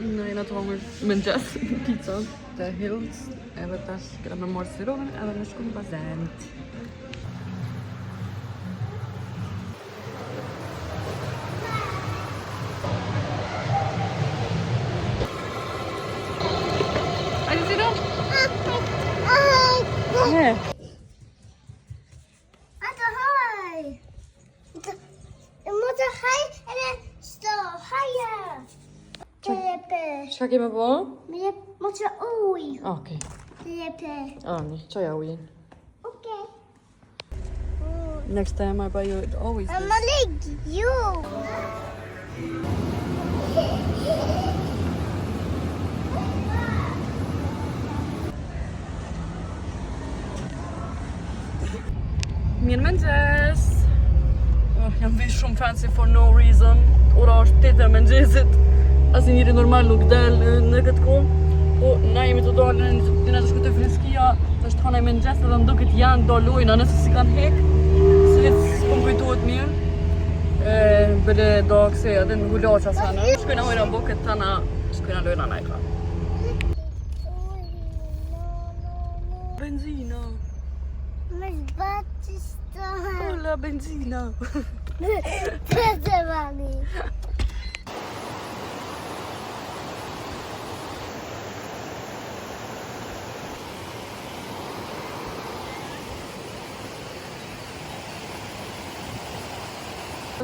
Në jena të hongër mëngjes pizza të Hills. Edhe tash këna me morë sirohen edhe me shku në bazent. Hajde Siro? Ne. Çka kemi bo? Måste oj. Okej. Ani, çoja ujin. Okej. Next time I buy you always this. Mamma lägg ju. Mirë mëngjes. Jam vesh shumë fancy for no reason. Ora është 8 e mëngjesit. Asnjë njeri normal nuk del në këtë kohë. Po na jemi të dalën, dina të shkojë freskia, është hona e mëngjes edhe më duket janë do lojna nëse si kanë hek. Se s'kom kujtohet mirë. Bële do kse edhe në hulaqa sana. Shkojna hojna buket tana, shkojna lojna najka. Benzina. Men Batista. Hola benzina. Tezevani.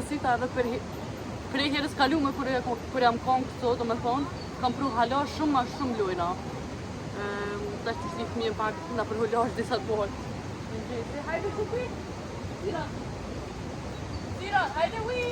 Sita edhe për herës kalume kur jam konë këto, do me thonë, kam pru hala shumë ma shumë lojna. Tash të shti fëmijën pak nga për hulash disa të pohë. Hajde kupi! Sira! Sira, hajde ui!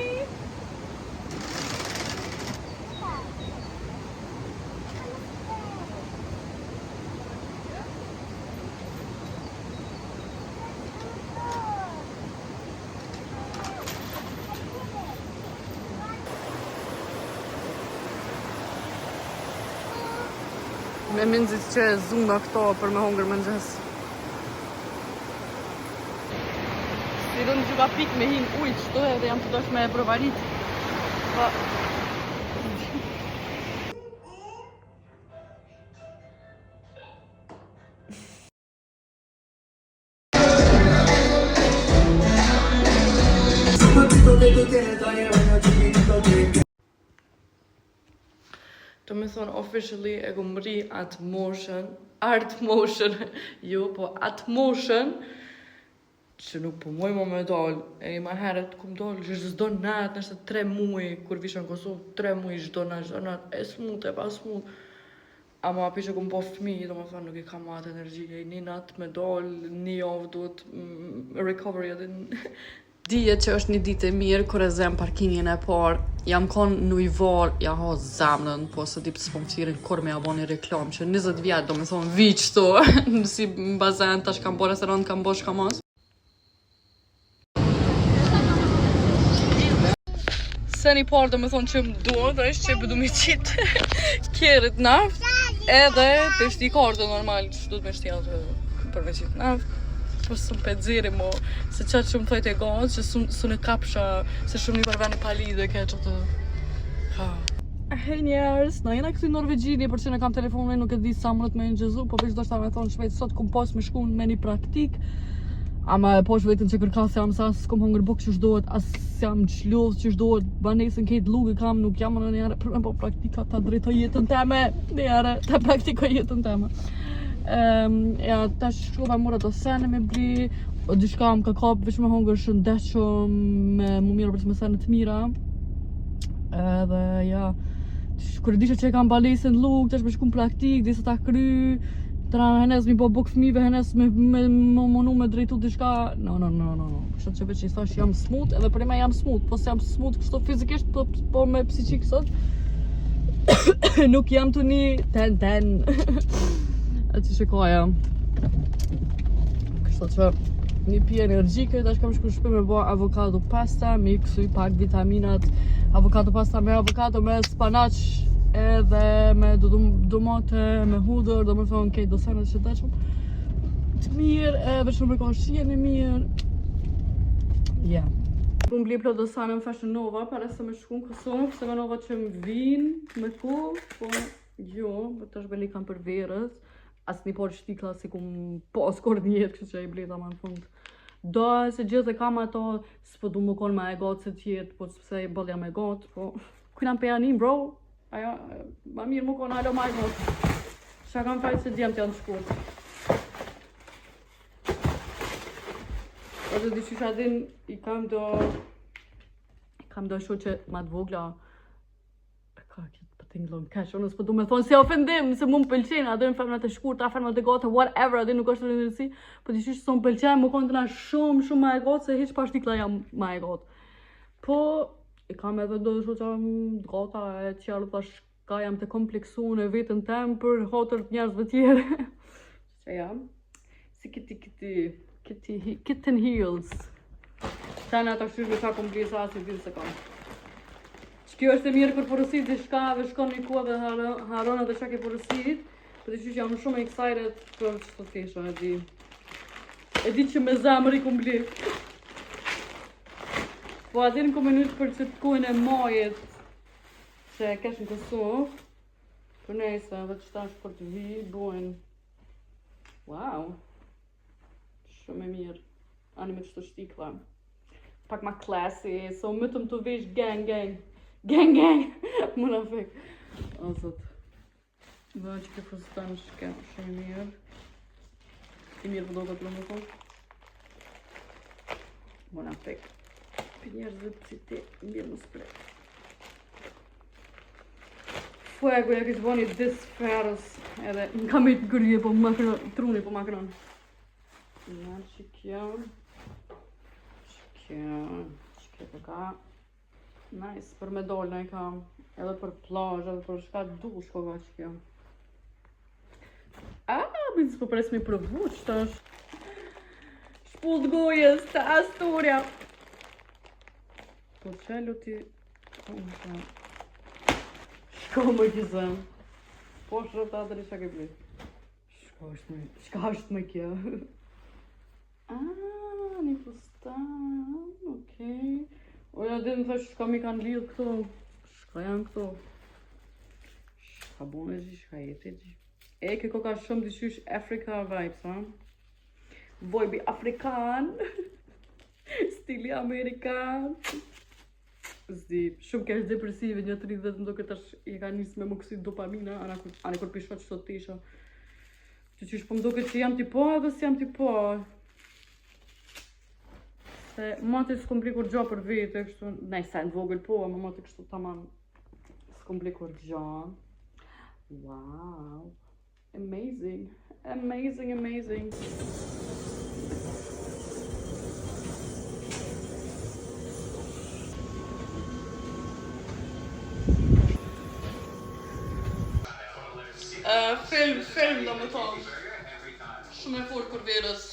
Me minzit që e zunga këto për me hongër mëngjes. Si rëndë që ka pik me hin ujtë, shto edhe jam të dosh me provarit. Pa... Të me thonë, officially e kom ri art motion, jo, po at motion, që nuk po moj më me dollë, e ma heret kom dollë, që zdo natë, nështë 3 muaj, kur vishë në Kosovë, 3 muaj zdo natë, e smut, e pa smut. Ama api që kom po fëmi, do me thonë, nuk i kam atë energji, e një natë me dollë, një javë duhet recovery edhe Dijet që është një ditë e mirë, kur e zem parkingin e parë, jam konë në i varë, ja ha zamnën, po se dipë s'pom firin kur me ja bo një reklam, që 20 vjetë, do me thonë vich to, si bazen, tash kam bo restorant, kam bo shkamas. Se një parë, do me thonë që më duhet, është që pëdu me qitë kjerit naft, edhe të shti kartë normal, që du të me shtjallë për me qitë naft. Po së më pëdziri mo, se qatë që më thojt e gazë, që së në kapsha, se shumë një përveni pali dhe ke që të... Hej njerës, na jena këtu i Norvegjini, për që në kam telefonin, nuk e di sa më me në gjezu, po veç do shta me thonë shpejt, sot kom pas me shkun me një praktik, ama e posh vetën që kërkas jam sa s'kom hongër buk që shdohet, as jam qlodh që shdohet, banesën kejt lugë kam, nuk jam në njëre për me po praktika ta drejto jetën teme, njëre ta praktiko jetën teme. Ja, tash shkova mora do sene me bli, o diçka më ka kap, veç me hongër shëndeshëm, me mu mirë për të me sene të mira. Edhe, ja, kërë dishe që e kam balesën lukë, tash me shku në praktik, disa ta kry, tëra henes mi po buk fëmive, henes me monu me drejtu diçka, no. Kështë që veç i thash jam smut, edhe për me jam smut, po se jam smut kështu fizikisht, po me psiqik sot, nuk jam të një ten. E që shikoja. Kështu që një pi energjike, tash kam shku shpe me bo avokado pasta, me kësuj pak vitaminat, avokado pasta me avokado, me spanaq, edhe me domate, me hudër, do me thonë kejt do senet që të të mirë, edhe shumë me ka shien e mirë. Ja. Ku mbli plotësanën Fashion Nova para se me shku në Kosovë, se me Nova që më vinë me ku, po jo, të shbeli kam për verës, as një por shtikla si ku më pas kur njetë, kështë që i bleta ma në fund. Do se gjithë e kam ato, s'po du më konë ma e gotë se tjetë, po s'pse i bëllja me gotë, po kujna për janim, bro, ajo, ma mirë më konë alo ma e gotë. Qa kam fajtë se djemë t'janë shkurë. Ose di qysha din, i kam do shu që ma t'vogla, ka këtë për t'inglon kesh, unë s'po du me thonë si ofendim, se mu më pëlqenë, adhe në femnat e shkurta, femnat e gotë, whatever, adhe nuk është të rindërsi, po di qysh s'o më pëlqenë, më konë të na shumë ma e gotë, se hiq pa shtikla jam ma e gotë. Po, i kam edhe do shu që gota e qjarë thash, ka jam të kompleksu në vetën tem për hotër të njerëzve tjere. Që jam, si kitten heels. Tane ata shqyrë qa kom blisa asi dhirë se kam. Që kjo është e mirë për porësit dhe shkave, shkon një kua dhe haron edhe qa ke porësit. Për të që jam shumë excited për që të tesha, e di që me zamër i kom bli. Po adin kom e njështë për që të kujnë e majet që kesh në Kosovë. Për nejse, dhe që tash për të vi, bojnë. Wow! Shumë e mirë. Ani me qëto shtikla. Pak ma classy, so mëtëm të vesh gang. Më në fek. O, zot. Dhe që ke fustan shke, shumë e mirë. I mirë përdo të të më thot. Më në fek. Për njerëzve që ti, mirë më spre. Fuego, ja kështë boni disferës. Edhe, në kam e të gërje, po më truni, po më akron. Ja, që kjo të ka nice, për me dollë e kam edhe për plazh, edhe për shka dush ko ka që kjo bëjtë s'po pres me provu që ta është shpull t'gojës të Astoria po qelu ti shko më gjizëm po shrëta dhe që ke blit shka është me kjo një fustan, okej. Oja dhe më thash shka mi kanë lidhë këto. Shka janë këto. Shka bone gji, shka jetë gji. E, këko ka shumë dyqysh Afrika vibes, ha? Voj bi Afrikan. Stili Amerikan. Zdi, shumë kesh depresive, një 30 më do këtë tash i ka njës me më kësit dopamina, anë kur pisho që të tisha. Që qysh po më do këtë që jam t'i po edhe si jam t'i po. Se mati s'kom bli kur gjo për vete, kështu, nej sen vogël po, më mati kështu taman s'kom bli kur gjo. Wow, amazing, amazing. Film do më thonë, shumë e fort për verës.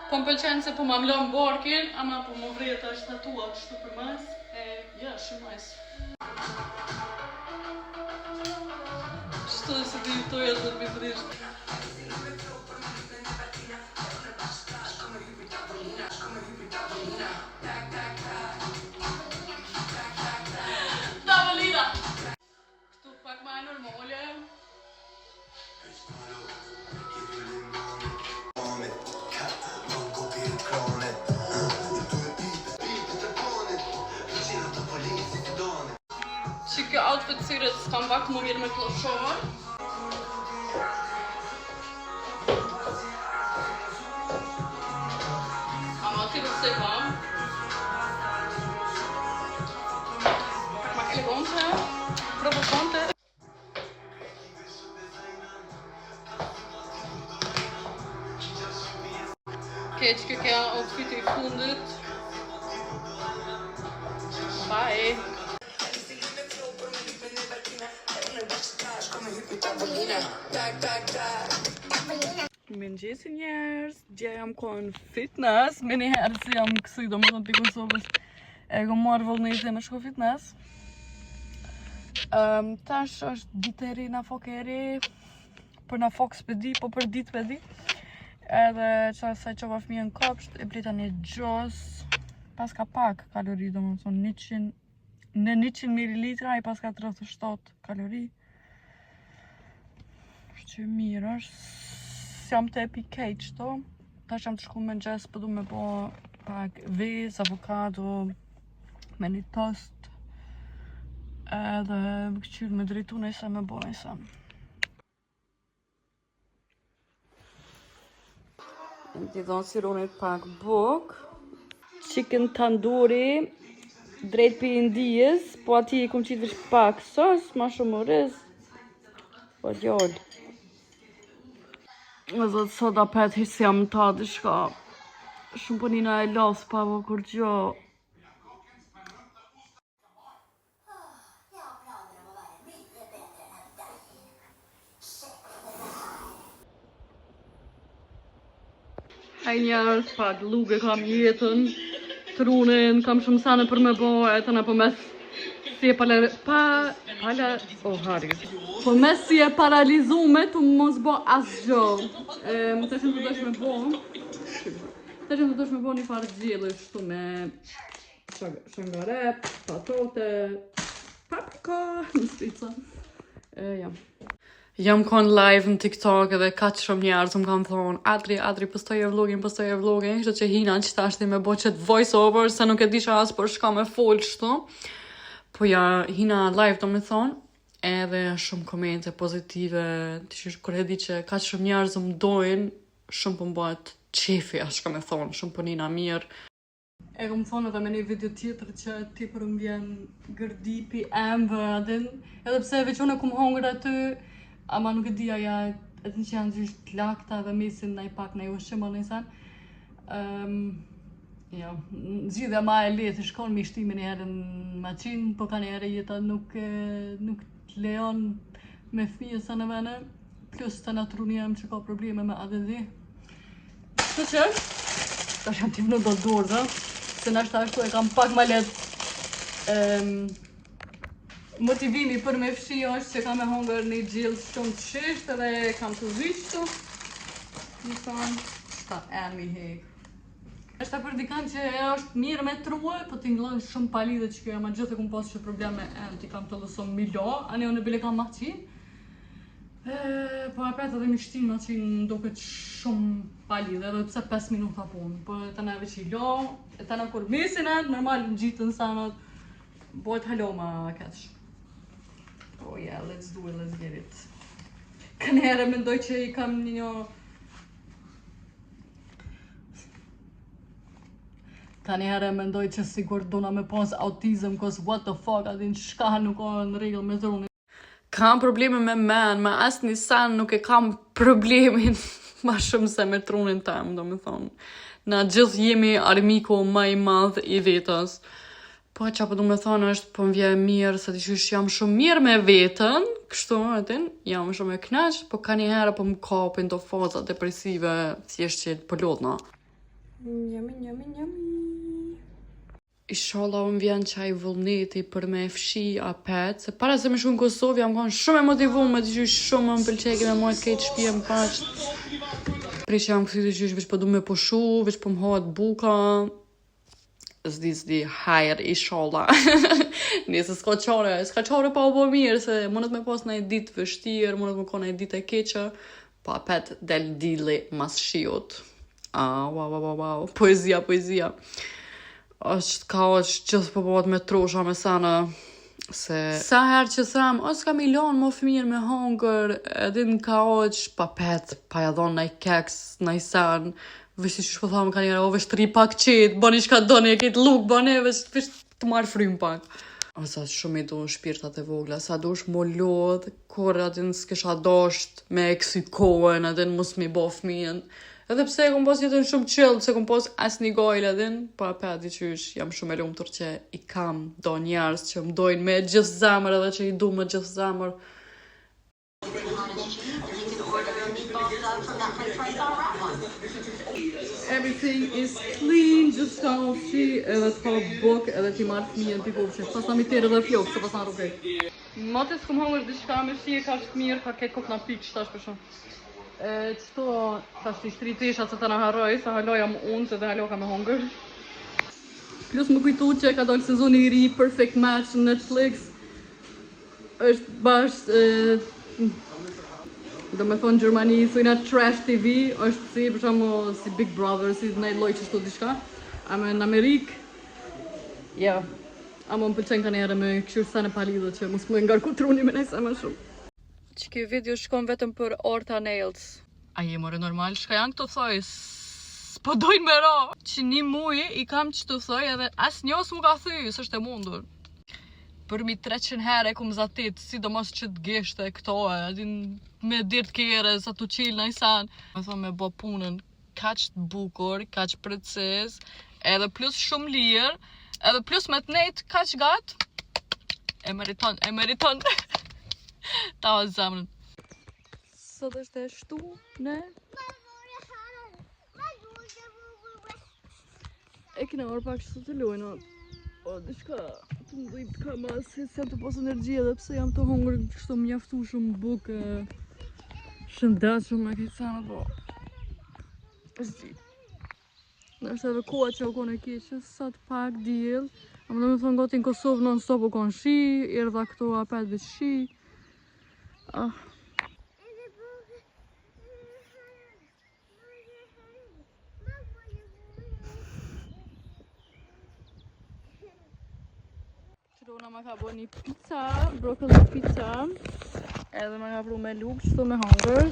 Po më pëlqenë se po ma mlon barkin, ama po më vrejt është tatua kështu për mas, ja, shumë nice. Qështu dhe se ti toja të të bifrisht. Davalina! Kështu pak ma e normale. Që kjo outfit sirët s'kam pak më mirë me kloshor. Ama t'i se vam. Pak ma elegante, provocante. Okej, që kjo kja outfit i fundit. Bye! Mëngjesi njerës, dje jam konë fitness, me njëherë si jam kësi do më të t'i Kosovës e kom marrë vullneti me shko fitness. Tash është diteri na fokeri, për na fok s'pedi, po për dit pedi. Edhe saj qova fëmijën kopsht, e blita një gjos, pas ka pak kalori, do më thonë 100, në 100 ml ai pas ka 37 kalori. Që mirë është, jam të epi keq to. Tash jam të shku me gjes, për du me bo pak vez, avokado, me një tost. Edhe më këqyrë me drejtu nëjse me bo nëjse. Në t'i dhonë sironit pak buk. Chicken tandoori, drejt për indijës, po ati i kom qitë vish pak sos, ma shumë riz. Po gjallë. Më zëtë sot apet hiç si jam ta dishka. Shumë punina e lasë pa vo kur gjo. Hej njerës, pak luge kam jetën, trunin, kam shumë sane për me bo, etën e për mes si e po mes si e paralizume të mos bo asgjo. Më të shumë të dosh me bo, një farë gjellë shtu me shangare, patote, paprika, në spica. Jam kon live në TikTok edhe ka që shumë njerës më kam thonë Adri, postoje vlogin, kështë që hina që tashti me bo qëtë voice over, se nuk e disha asë për shka me full shtu. Po ja, hina live do me thonë, edhe shumë komente pozitive, kur e di që ka që shumë njerës më dojnë, shumë për më bëhet qefi, ashtë ka me thonë, shumë për nina mirë. E kom thonë edhe me një video tjetër që ti për më vjen gërdipi, embë, adin, edhe pse veç unë e kom hongër aty, ama nuk e di aja, edhe që janë gjysht të lakta dhe mesin në i pak në i ushqima nëjsen. Ja, zgjidhja ma e letë, shkon me shtimin e herë në maqinë, po ka një herë jeta nuk të lejon me fëmijë sa në vene, plus të natruni jem që ka probleme me ADD. Kështë që, ta shëm t'i vënë do dorë, dhe, se nashta ashtu e kam pak ma letë motivimi për me fshi është që kam e hongër një gjillë shumë të shisht edhe kam të vishtu. Në thonë, shta mi hek. Është ta për dikan që e është mirë me truë, po t'i nglojnë shumë palidhe që kjo e ma gjithë e kom pasë që probleme t'i kam të lëson milo, ane unë e bile kam maqin. Po apet edhe mi shtin maqin doket shumë palidhe, edhe pse 5 minuta punë. Po të na veç i lo, e të na kur mesin normal në gjitën sanat, bojt halo ma keq. Oh yeah, let's do it, let's get it. Kanë herë mendoj që i kam një... Kanë herë mendoj që sigur dona me pas autizm, cause what the fuck, adin shka nuk o në regull me trunin. Kam probleme me men, me asë një sen nuk e kam problemin ma shumë se me trunin tem, do me thonë. Na gjithë jemi armiku ma i madh i vetës. Po që po du me thonë është po më vje mirë, se t'i qysh jam shumë mirë me vetën, kështu atin, jam shumë e knaq, po ka një herë po më kapin do faza depresive, thjesht që po lodhna. Njami. Inshallah më vjen qaj vullneti për me fshi apet, se para se me shku në Kosovë jam konë shumë e motivuar me t'i qysh shumë më pëlqeki me mojt kejtë shpije më paqt. Prej që jam kësi t'i qysh veç po du me pushu, veç po më hohet buka, zdi, hajr, inshallah. Nëse s'ka qare pa u bo mirë, se mundet me pas në e ditë vështirë, mundet me ka në e ditë e keqë, pa apet del dili mas shiut. Wow, poezia. Është gjithë po bëhet me trosha me sana, se sa herë që tham, o s'ka milon më fëmijën me hongër, edhin ka është pa pet, pa jadhon në i keks, në i sen, vështë që shpo thamë ka njëra, o vështë 3 pak qetë, bani shka doni, e këtë luk, bani, vështë të marrë frym pak. O sa shumë i do shpirtat e vogla, sa do është mo lodh, kur adin s'kesha dasht me eksikohen, adin mos mi bo fëmijën. Edhe pse e kom pas jetën shumë qëllë, se kom pas as një gojlë edhin, pa peti qysh jam shumë e lumtur që i kam do njerës që më dojnë me gjithë zemër edhe që i du me gjithë zemër. Everything is clean, just ka ofshi edhe t'ka buk edhe t'i marrë fëmijën t'i kofshi. Pas na mi tërë edhe flokë, se pas na rukej. Mates kom hongër diçka me shi e ka shtë mirë, ka ketë kok na pikë qëtash për shumë. Qëto, tash t'i shtri teshat se të në harroj, se halo jam unë, se dhe halo ka me hongër. Plus më kujtu që ka dalë sezoni i ri Perfect Match në Netflix. Është bashkë do me thonë Gjermani, thujna trash TV, është si për shembull si Big Brother, si në lloj çështo diçka. Ama në Amerikë, ja, ama më pëlqen kanë herë me kështu sa në palidhë që mos më ngarku truni me nëse më shumë. Ç'ke video shkon vetëm për Orta Nails. A je more normal? Shka janë këto thoj? S'po dojnë me ra. Që një muj i kam që të thoj edhe as njës mu ka thy, s'është e mundur. Për mi 300 herë e kum zatit, sidomos që t'geshte këto edhin me dirt kere, sa t'u qilë në isan. Me thonë me bo punën kaq t'bukur, kaq preces, edhe plus shumë lirë, edhe plus me t'nejt kaq gat, e meriton. Ta o zemrën. Sot është e shtu, ne? E kina orë pak që të lujnë, o diçka të më dhejt ka ma se jam të pas energjia dhe pse jam të hongër kështu mjaftu shumë bukë shëndat shumë me këtë sana, po është gjitë. Në është edhe koha që o kone keqës, sot pak djel, a më do me thonë gati në Kosovë non stop o konë shi, erdha këto apet dhe shi. Qërona ma ka bo një pizza, broccoli pizza, edhe ma ka pru me luk, qëto me hangër.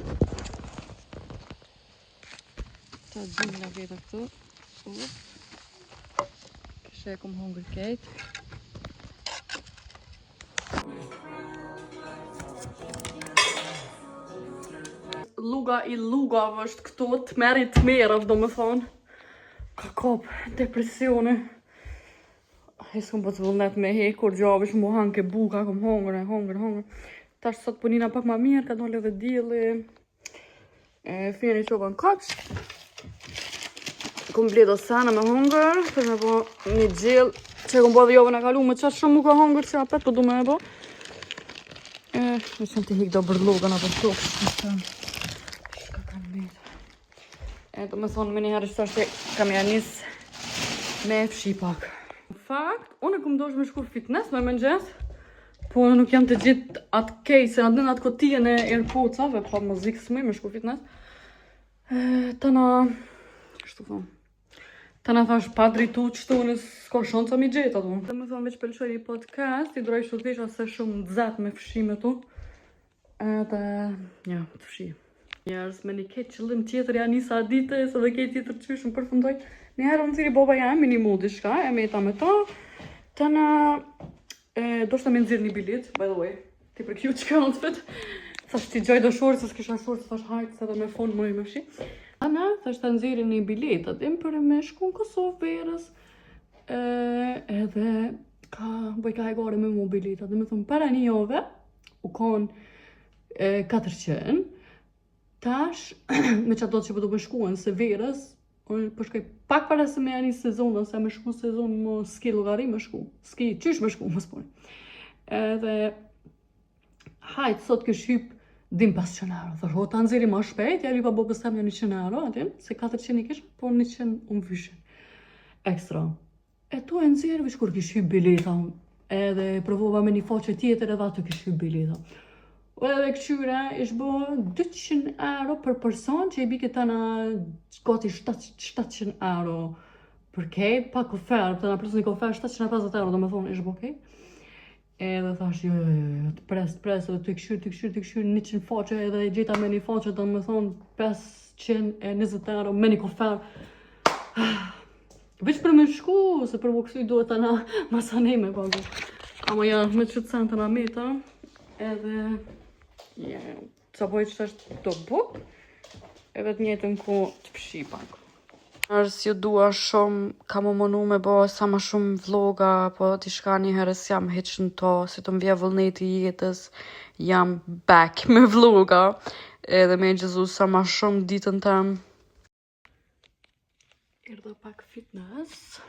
Ta gjimë nga veta këtu. Kështë e kom hangër kejt. Luga i lugave është këtu, të meri të merëv, do me thonë. Ka kop, depresione. E s'kom po të vullnet me hekur, gjave shumë mu hanke buka, kom hongër. Tash sot punina pak ma mirë, ka dole dhe djeli. Fjeni qoba në kaksh. Kom bledo sana me hongër, për me po një gjellë, që kom po dhe jove në kalu, me qatë shumë mu ka hongër që apet, po du me e po. Me qënë të hik do bërloga në për tokë, shka kam bejtë. Do me thonë me njëherë që ashtë kam janis me fshi pak. Në fakt, unë e kom dosh me shku fitness me mëngjes, po nuk jam të gjithë atë kejse, në dënë atë kotien e airpodsave, pa muzikë s'mëj me shku fitness. Tëna, shtu thonë, tëna thash pa dritu qëtu në s'ka shonca mi gjithë ato. Dhe me thonë me që pëlqoj një podcast, i droj shtu t'isha se shumë dzet me fshime tu. Edhe, ja, të fshi. Njerës me një ketë qëllim tjetër, ja njësa dite, se dhe ketë tjetër qyshë më përfundoj. Njëherë unë thiri boba jam, minimu diçka, e me jeta me to. Tëna, do shta me nëzirë një bilet, by the way. Ti për kjo që ka outfit. Thash ti gjoj do shorë, se s'kisha shorë, se thash hajtë, se dhe me fond më i me fshi. Ana, thash ta nëzirë një bilet, atim për me shku në Kosovë verës. Edhe, bëj ka hajgore me mu bilet, dhe me thumë, para një jove, u konë 400. Tash, me qatë do të që përdo me shkuen, se verës, unë përshkoj pak para se me janë një sezon, ose me shku sezon më ski lugari me shku. Ski, qysh me shku, më spojnë. Edhe, hajtë, sot kësh hyp dim 500 euro. Thash, ho, ta nëziri ma shpejt, ja lypa bobës tem një 100 euro, atin, se 400 i kish, po 100 unë vyshin. Ekstra. E tu e nëzirë, vish kur kish hyp bileta, edhe provova me një faqe tjetër edhe atë kish hyp bileta. Edhe këqyre ish bo 200 euro për person që i bike të në gati 700 euro për kejt, pa kofer, të në plus një kofer 750 euro do me thonë ish bo kejt. Edhe thash jo, të pres, edhe të këshyr 100 faqe edhe i gjeta me një faqe do me thonë 520 euro me një kofer. Veç për me shku, se për më kësuj duhet të në masanej me pagu. Ama ja, me që të sen të në meta, edhe sa pojë që është të buk, edhe të njëtën ku të pshi pak. Nërës ju dua shumë, ka më mënu me bo sa ma shumë vloga, po t'i shka një herës jam heqën to, si të m'vje vullneti jetës, jam back me vloga, edhe me gjëzu sa ma shumë ditën tem. Erdha pak fitness.